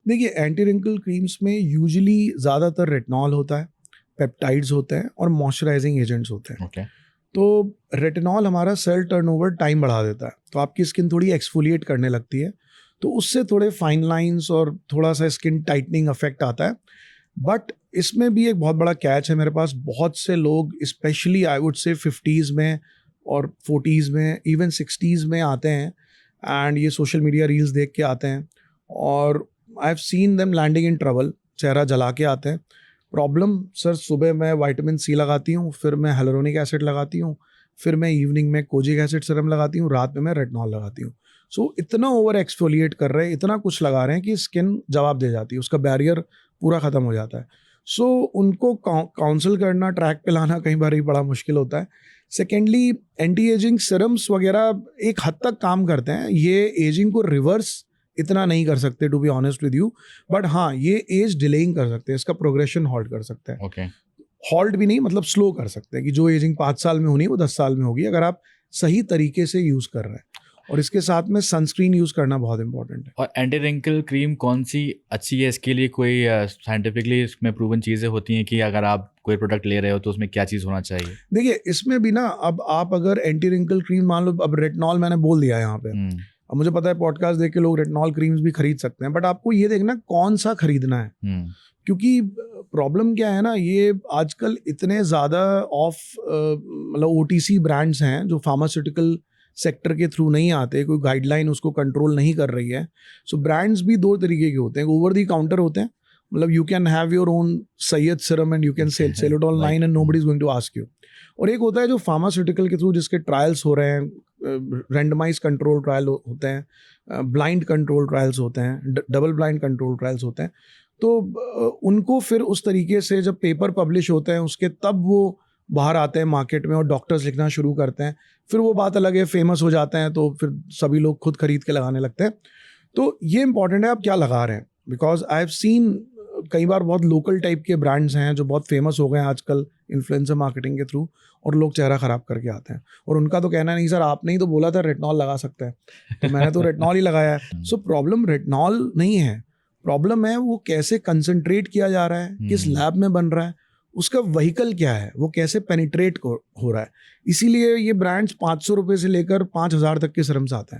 देखिए anti wrinkle creams में usually ज़्यादातर रेटिनॉल होता है, पेप्टाइड्स होते हैं और मॉइस्चराइजिंग एजेंट्स होते हैं। ओके। तो रेटिनॉल हमारा सेल टर्नओवर टाइम बढ़ा देता है, तो आपकी स्किन थोड़ी एक्सफोलिएट करने लगती है, तो उससे थोड़े फाइन लाइंस और थोड़ा सा स्किन टाइटनिंग इफेक्ट आता है। बट इसमें भी एक बहुत बड़ा कैच है, मेरे पास बहुत से लोग specially I would say 50s में और 40s में इवन 60s में आते हैं एंड ये सोशल मीडिया रील्स देख के आते हैं और I have seen them landing in trouble, चेहरा जला के आते हैं। प्रॉब्लम सर, सुबह मैं विटामिन सी लगाती हूँ, फिर मैं हेलुरोनिक एसिड लगाती हूँ, फिर मैं इवनिंग में कोजिक एसिड सीरम लगाती हूँ, रात में मैं रेटिनॉल लगाती हूँ। सो इतना ओवर एक्सफोलिएट कर रहे हैं, इतना कुछ लगा रहे हैं कि स्किन जवाब दे जाती है, उसका बैरियर पूरा ख़त्म हो जाता है। सो उनको काउंसिल करना, ट्रैक पे लाना कई बार ही बड़ा मुश्किल होता है। सेकेंडली, एंटी एजिंग सिरम्स वगैरह एक हद तक काम करते हैं, ये एजिंग को रिवर्स इतना नहीं कर सकते to be honest with you, but हाँ ये एज डिलेइंग कर सकते हैं, इसका प्रोग्रेशन हॉल्ट कर सकते हैं। ओके। हॉल्ट भी नहीं, मतलब स्लो कर सकते हैं कि जो एजिंग 5 साल में होनी वो 10 साल में होगी, अगर आप सही तरीके से यूज़ कर रहे हैं। और इसके साथ में सनस्क्रीन यूज़ करना बहुत इंपॉर्टेंट है। और एंटी रिंकल क्रीम कौन सी अच्छी है? इसके लिए कोई साइंटिफिकली इसमें प्रूवन चीज़ें होती हैं कि अगर आप कोई प्रोडक्ट ले रहे हो तो उसमें क्या चीज़ होना चाहिए? देखिए इसमें भी ना, अब आप अगर एंटी रिंकल क्रीम मान लो, अब रेटिनॉल मैंने बोल दिया यहाँ पे, अब मुझे पता है पॉडकास्ट देख के लोग रेटिनॉल क्रीम्स भी खरीद सकते हैं, बट आपको ये देखना कौन सा खरीदना है। क्योंकि प्रॉब्लम क्या है ना, ये आजकल इतने ज़्यादा ऑफ मतलब OTC ब्रांड्स हैं जो फार्मास्यूटिकल सेक्टर के थ्रू नहीं आते, कोई गाइडलाइन उसको कंट्रोल नहीं कर रही है। सो ब्रांड्स भी दो तरीके के होते हैं, ओवर दी काउंटर होते हैं, मतलब you can have your own Syed serum and you can sell it online and nobody is going to ask you. और एक होता है जो फार्मास्यूटिकल के थ्रू जिसके ट्रायल्स हो रहे हैं, रैंडमाइज कंट्रोल ट्रायल होते हैं, ब्लाइंड कंट्रोल ट्रायल्स होते हैं, डबल ब्लाइंड कंट्रोल ट्रायल्स होते हैं। तो उनको फिर उस तरीके से जब पेपर पब्लिश होते हैं उसके, तब वो बाहर आते हैं मार्केट में और डॉक्टर्स लिखना शुरू करते हैं, फिर वो बात अलग है, फेमस हो जाते हैं तो फिर सभी लोग खुद खरीद के लगाने लगते हैं। तो ये इंपॉर्टेंट है आप क्या लगा रहे हैं, बिकॉज आई हैव सीन कई बार बहुत लोकल टाइप के ब्रांड्स हैं जो बहुत फेमस हो गए हैं आजकल इन्फ्लुएंसर मार्केटिंग के थ्रू, और लोग चेहरा ख़राब करके आते हैं और उनका तो कहना नहीं सर आपने ही तो बोला था रेटिनॉल लगा सकते हैं, तो मैंने तो रेटिनॉल ही लगाया है। सो प्रॉब्लम रेटिनॉल नहीं है, प्रॉब्लम है वो कैसे कंसंट्रेट किया जा रहा है, किस लैब में बन रहा है, उसका व्हीकल क्या है, वो कैसे पेनिट्रेट हो रहा है। इसीलिए ये ब्रांड्स 500 रुपये से लेकर 5000 तक के सीरम्स आते हैं।